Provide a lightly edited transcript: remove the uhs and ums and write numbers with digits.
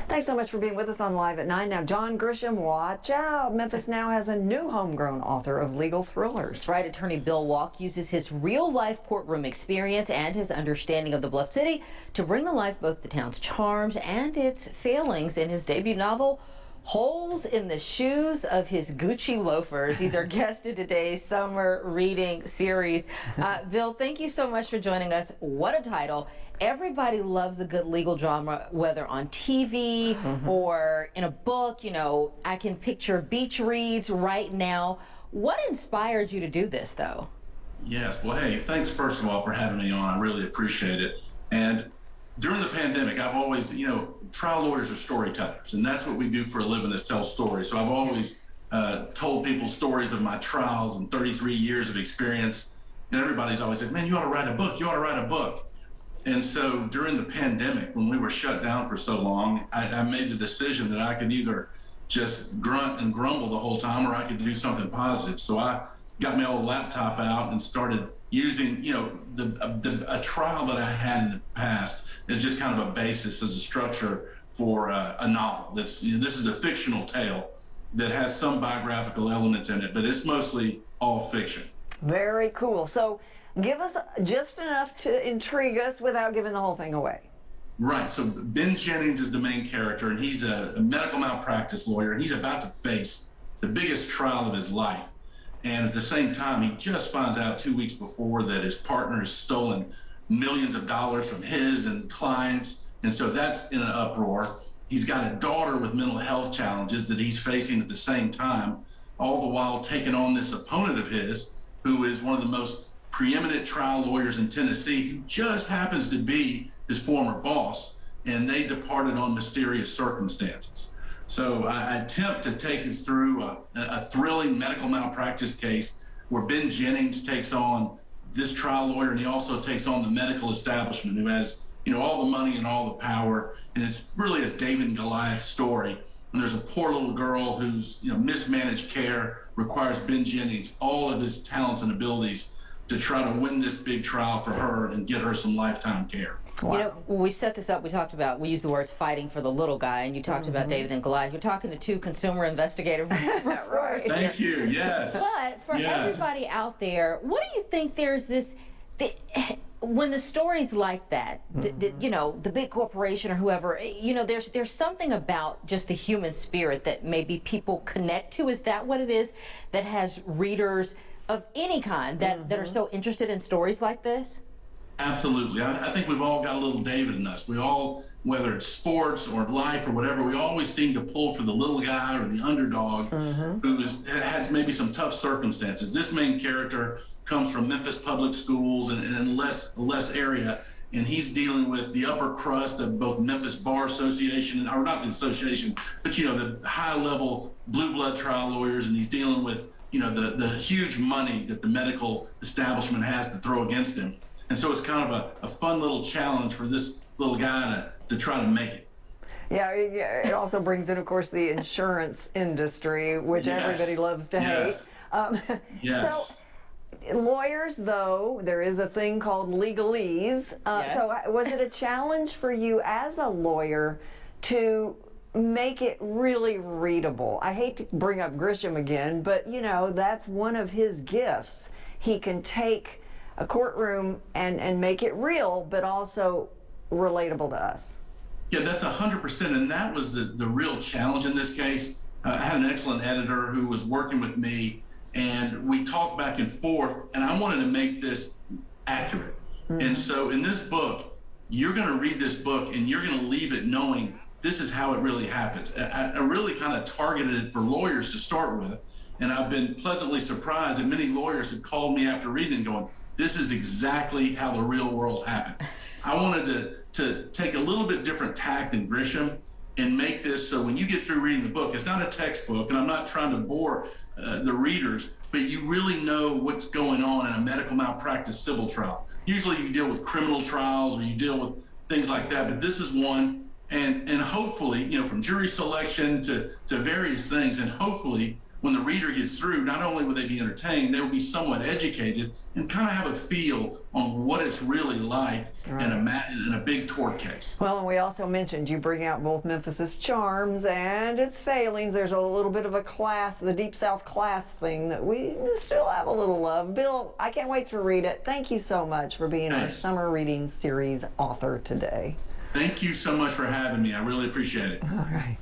Thanks so much for being with us on Live at 9. Now, John Grisham, watch out. Memphis now has a new homegrown author of legal thrillers. That's right. Attorney Bill Walk uses his real-life courtroom experience and his understanding of the Bluff City to bring to life both the town's charms and its failings in his debut novel, Holes in the Shoes of His Gucci Loafers. He's our guest in today's summer reading series. Bill, thank you so much for joining us. What a title. Everybody loves a good legal drama, whether on TV or in a book. You know, I can picture beach reads right now. What inspired you to do this, though? Yes, well, hey, thanks first of all for having me on. I really appreciate it. And during the pandemic, I've always, trial lawyers are storytellers, and that's what we do for a living, is tell stories. So I've always told people stories of my trials and 33 years of experience. And everybody's always said, man, you ought to write a book. You ought to write a book. And so during the pandemic, when we were shut down for so long, I made the decision that I could either just grunt and grumble the whole time, or I could do something positive. So I got my old laptop out and started using, a trial that I had in the past as just kind of a basis, as a structure for a novel. This is a fictional tale that has some biographical elements in it, but it's mostly all fiction. Very cool. So give us just enough to intrigue us without giving the whole thing away. Right. So Ben Jennings is the main character, and he's a medical malpractice lawyer, and he's about to face the biggest trial of his life. And at the same time, he just finds out 2 weeks before that his partner has stolen millions of dollars from his and clients. And so that's in an uproar. He's got a daughter with mental health challenges that he's facing at the same time, all the while taking on this opponent of his, who is one of the most preeminent trial lawyers in Tennessee, who just happens to be his former boss, and they departed on mysterious circumstances. So I attempt to take us through a thrilling medical malpractice case where Ben Jennings takes on this trial lawyer, and he also takes on the medical establishment, who has, all the money and all the power. And it's really a David and Goliath story. And there's a poor little girl who's, mismanaged care, requires Ben Jennings all of his talents and abilities to try to win this big trial for her and get her some lifetime care. Wow. When we set this up, we used the words fighting for the little guy, and you talked about David and Goliath. You're talking to two consumer investigative reporters. Thank you, yes. But for everybody out there, what do you think when the stories like that, the big corporation or whoever, there's something about just the human spirit that maybe people connect to? Is that what it is that has readers of any kind that are so interested in stories like this? Absolutely. I think we've all got a little David in us. We all, whether it's sports or life or whatever, we always seem to pull for the little guy or the underdog who has maybe some tough circumstances. This main character comes from Memphis public schools and in less area, and he's dealing with the upper crust of both Memphis Bar Association, or not the association, but the high-level blue blood trial lawyers, and he's dealing with the huge money that the medical establishment has to throw against him. And so it's kind of a fun little challenge for this little guy to try to make it. Yeah, it also brings in, of course, the insurance industry, which everybody loves to hate. Yes. So lawyers, though, there is a thing called legalese. So was it a challenge for you as a lawyer to make it really readable? I hate to bring up Grisham again, but, that's one of his gifts. He can take a courtroom and make it real, but also relatable to us. Yeah, that's 100%, and that was the real challenge in this case. I had an excellent editor who was working with me, and we talked back and forth, and I wanted to make this accurate. And so in this book, you're going to read this book, and you're going to leave it knowing this is how it really happens. I really kind of targeted it for lawyers to start with, and I've been pleasantly surprised that many lawyers have called me after reading and going, this is exactly how the real world happens. I wanted to take a little bit different tack than Grisham and make this so when you get through reading the book, it's not a textbook, and I'm not trying to bore the readers, but you really know what's going on in a medical malpractice civil trial. Usually you deal with criminal trials or you deal with things like that, but this is one, and hopefully, from jury selection to various things, and hopefully when the reader gets through, not only will they be entertained, they will be somewhat educated and kind of have a feel on what it's really like in a big tort case. Well, and we also mentioned you bring out both Memphis's charms and its failings. There's a little bit of a class, the Deep South class thing that we still have a little of. Bill, I can't wait to read it. Thank you so much for being our summer reading series author today. Thank you so much for having me. I really appreciate it. All right.